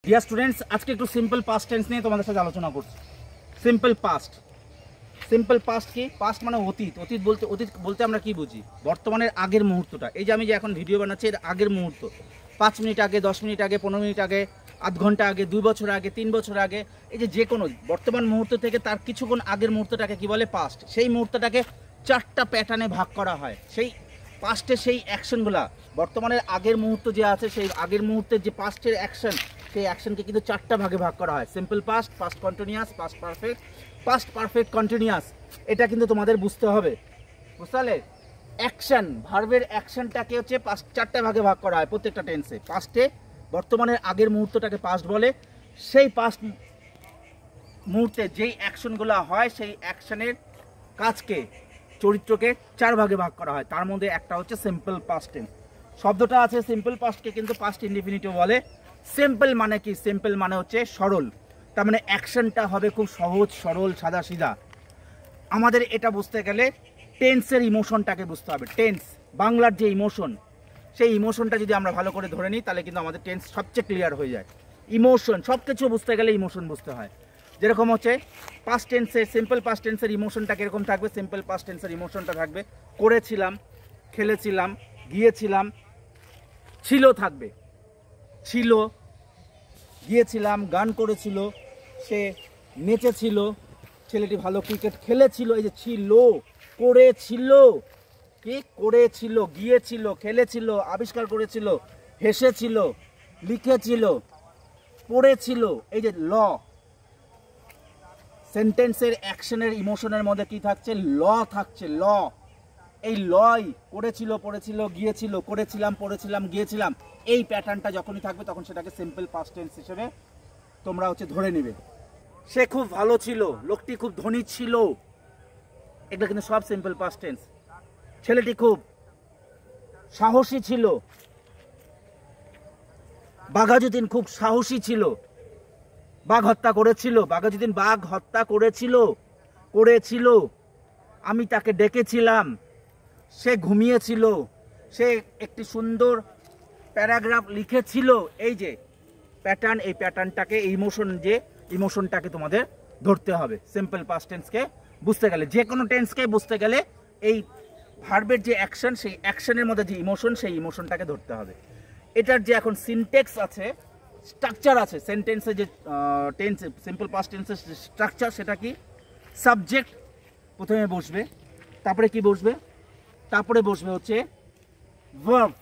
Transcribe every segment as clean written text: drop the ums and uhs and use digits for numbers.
Dear students, আজকে একটু simple past tense নিয়ে তোমাদের সাথে আলোচনা করছি। সিম্পল পাস্ট কি? পাস্ট মানে অতীত। অতীত বলতে আমরা কি বুঝি? বর্তমানের আগের মুহূর্তটা। এই যে আমি যে এখন ভিডিও বানাচ্ছি, এর আগের মুহূর্ত, 5 মিনিট আগে, 10 মিনিট আগে, 15 মিনিট আগে, আধ ঘন্টা আগে, 2 বছর আগে, 3 বছর আগে, এই যে কোনো বর্তমান মুহূর্ত থেকে তার কিছুক্ষণ আগের মুহূর্তটাকে কি বলে? পাস্ট। সেই মুহূর্তটাকে 4টা প্যাটার্নে ভাগ করা হয়। সেই পাস্টের সেই অ্যাকশনগুলা, বর্তমানের আগের মুহূর্ত যে আছে, সেই আগের মুহূর্তের যে পাস্টের অ্যাকশন, সেই অ্যাকশনকে কিন্তু 4টা ভাগে ভাগ করা হয়। Simple past, past continuous, past perfect, past perfect continuous. এটা কিন্তু তোমাদের বুঝতে হবে, বুঝতে পারলে? অ্যাকশন, ভার্বের অ্যাকশনটাকে হচ্ছে 4টা ভাগে ভাগ করা হয় প্রত্যেকটা টেন্সে। পাস্টে বর্তমানের আগের মুহূর্তটাকে পাস্ট বলে। সেই পাস্ট মুহূর্তে যেই অ্যাকশনগুলো হয়, সেই অ্যাকশনের কাজকে, চরিত্রকে 4 ভাগে ভাগ করা হয়। তার মধ্যে একটা হচ্ছে সিম্পল পাস্ট টেন্স। শব্দটা আছে সিম্পল পাস্টকে কিন্তু পাস্ট ইনডিফিনিটিভ বলে। সিম্পল মানে কি? সিম্পল মানে হচ্ছে সরল। তার মানে অ্যাকশনটা হবে খুব সহজ, সরল, সাদা সিধা। আমাদের এটা বুঝতে গেলে টেন্সের ইমোশনটাকে বুঝতে হবে। টেন্স, বাংলার যে ইমোশন, সেই ইমোশনটা যদি আমরা ভালো করে ধরে নিই, তাহলে কিন্তু আমাদের টেন্স সবচেয়ে ক্লিয়ার হয়ে যায়। ইমোশন, সব কিছু বুঝতে গেলে ইমোশন বুঝতে হয়। যেরকম হচ্ছে পাস্ট টেন্সের, সিম্পল পাস্ট টেন্সের ইমোশনটা কীরকম থাকবে? সিম্পল পাস্ট টেন্সের ইমোশনটা থাকবে করেছিলাম, খেলেছিলাম, গিয়েছিলাম, ছিল থাকবে। ছিল, গিয়েছিলাম, গান করেছিল, সে নেচেছিল, ছেলেটি ভালো ক্রিকেট খেলেছিল। এই যে ছিল, করেছিল, কি করেছিল, গিয়েছিল, খেলেছিল, আবিষ্কার করেছিল, হেসেছিল, লিখেছিল, পড়েছিল। এই যে ল, সেন্টেন্সের অ্যাকশনের ইমোশনের মধ্যে কি থাকছে? ল থাকছে। ল, এই লয়, করেছিল, পড়েছিল, গিয়েছিল, করেছিলাম, পড়েছিলাম, গিয়েছিলাম, এই প্যাটার্নটা যখনই থাকবে তখন সেটাকে সিম্পল পাস্ট টেন্স হিসেবে তোমরা ধরে নেবে। সে খুব ভালো ছিল, লোকটি খুব ধনী ছিল, এগুলো কিন্তু সব সিম্পল পাস্ট টেন্স। ছেলেটি খুব সাহসী ছিল, বাঘাযতীন খুব সাহসী ছিল, বাঘ হত্যা করেছিল, বাঘাযতীন বাঘ হত্যা করেছিল। আমি তাকে ডেকেছিলাম, সে ঘুমিয়েছিল, সে একটি সুন্দর প্যারাগ্রাফ লিখেছিল। এই যে প্যাটার্ন, এই প্যাটার্নটাকে, ইমোশন, যে ইমোশনটাকে তোমাদের ধরতে হবে সিম্পল পাস্ট টেন্সকে বুঝতে গেলে। যে কোনো টেন্সকে বুঝতে গেলে এই ভার্বের যে অ্যাকশন, সেই অ্যাকশনের মধ্যে যে ইমোশন, সেই ইমোশনটাকে ধরতে হবে। এটার যে এখন সিনটেক্স আছে, স্ট্রাকচার আছে, সেন্টেন্সে যে টেন্স, সিম্পল পাস্ট টেন্সের স্ট্রাকচার, সেটা কি? সাবজেক্ট প্রথমে বসবে, তারপরে কি বসবে? তারপরে বসবে হচ্ছে ভার্ব।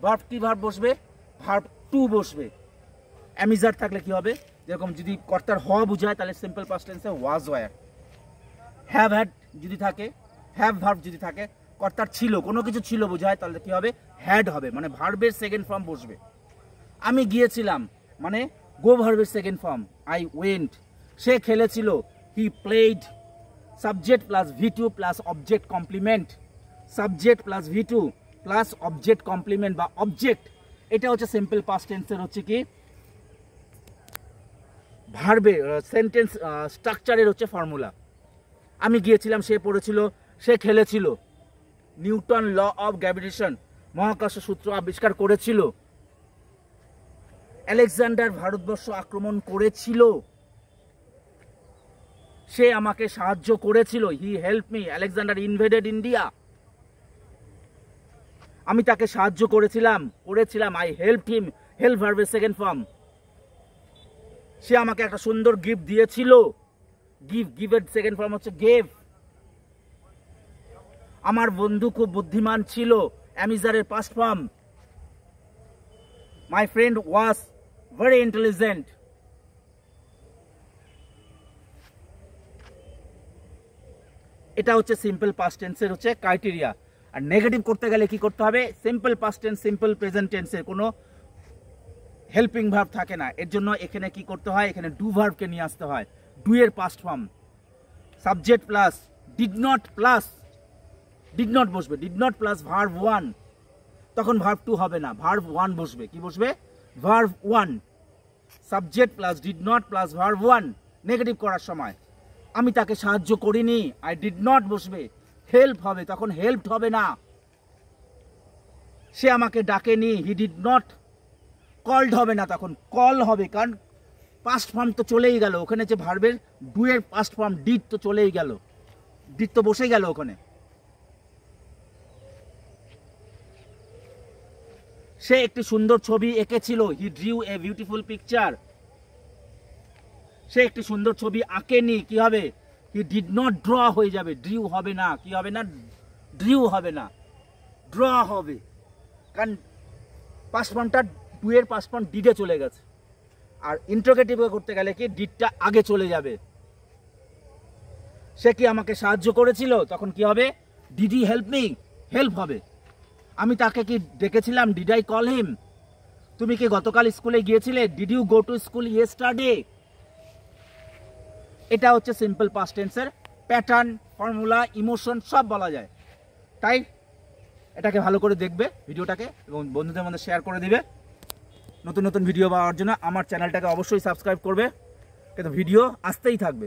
ভার্ব কি? ভার্ব বসবে, ভার্ব টু বসবে। অ্যামিজার থাকলে কি হবে? যেরকম যদি কর্তার হওয়া বোঝায়, তাহলে সিম্পল পাস্ট টেন্সে ওয়াজ ওয়্যার। হ্যাভ হ্যাড যদি থাকে, হ্যাভ ভার্ব যদি থাকে, কর্তার ছিল, কোনো কিছু ছিল বোঝায়, তাহলে কি হবে? হ্যাড হবে, মানে ভার্বের সেকেন্ড ফর্ম বসবে। আমি গিয়েছিলাম মানে গো ভার্বের সেকেন্ড ফর্ম, আই ওয়েন্ট। সে খেলেছিল, he played. Subject plus V two plus object complement, subject plus V two plus object complement বা অবজেক্ট। এটা হচ্ছে সিম্পল পাস্ট টেন্সের হচ্ছে কি ভার্বের সেন্টেন্স স্ট্রাকচারের হচ্ছে ফর্মুলা। আমি গিয়েছিলাম, সে পড়েছিল, সে খেলেছিল, নিউটন ল অফ গ্র্যাভিটেশন, মহাকর্ষ সূত্র আবিষ্কার করেছিল, আলেকজান্ডার ভারতবর্ষ আক্রমণ করেছিল, সে আমাকে সাহায্য করেছিল, he help me, Alexander invaded India. আমি তাকে সাহায্য করেছিলাম, আই হেল্পড হিম, হেল্প ভার্বের সেকেন্ড ফর্ম। সে আমাকে একটা সুন্দর গিফট দিয়েছিল, গিভের সেকেন্ড ফর্ম হচ্ছে গেভ। আমার বন্ধু খুব বুদ্ধিমান ছিল, অ্যামিজারের past form. My friend was very intelligent. এটা হচ্ছে সিম্পল পাস্ট টেন্সের হচ্ছে ক্রাইটেরিয়া। আর নেগেটিভ করতে গেলে কি করতে হবে? Simple past tense, simple present টেন্সের কোনো হেল্পিং ভার্ব থাকে না। এর জন্য এখানে কি করতে হয়? এখানে ডু ভার্বকে নিয়ে আসতে হয়, ডু এর past form. Subject plus did not বসবে, ডিড নট প্লাস ভার্ব 1, তখন ভার্ব 2 হবে না, ভার্ব 1 বসবে। কি বসবে? Verb 1। Subject plus did not plus verb 1 negative করার সময়। আমি তাকে সাহায্য করিনি, আই ডিড নট বসবে, হেল্প হবে, তখন হেল্পড হবে না। সে আমাকে ডাকেনি, হি ডিড নট কল্ড হবে না, তখন কল হবে, কারণ পাস্ট ফর্ম তো চলেই গেল, ওখানে যে ভার্বের ডু এর পাস্ট ফর্ম ডিড তো চলেই গেল, ডিড তো বসে গেল ওখানে। সে একটি সুন্দর ছবি এঁকেছিল, he drew a beautiful picture. সে একটি সুন্দর ছবি আঁকেনি, কি হবে? হি ডিড নট ড্র হয়ে যাবে, ড্রিউ হবে না, কি হবে না? ড্রিউ হবে না, ড্র হবে, কারণ পাস্ট ফর্মটা ডু এর পাস্ট ফর্ম ডিডে চলে গেছে। আর ইন্টারোগেটিভ করতে গেলে কি ডিডটা আগে চলে যাবে। সে কি আমাকে সাহায্য করেছিল, তখন কি হবে? Did he help me, help হবে। আমি তাকে কি ডেকেছিলাম, ডিড আই কল হিম? তুমি কি গতকাল স্কুলে গিয়েছিলে, did you go to school yesterday? এটা হচ্ছে সিম্পল পাস্ট টেন্সের প্যাটার্ন, ফর্মুলা, ইমোশন সব বলা যায়। তাই এটাকে ভালো করে দেখবে ভিডিওটাকে, এবং বন্ধুদের মধ্যে শেয়ার করে দিবে। নতুন নতুন ভিডিও পাওয়ার জন্য আমার চ্যানেলটাকে অবশ্যই সাবস্ক্রাইব করবে, কিন্তু ভিডিও আসতেই থাকবে।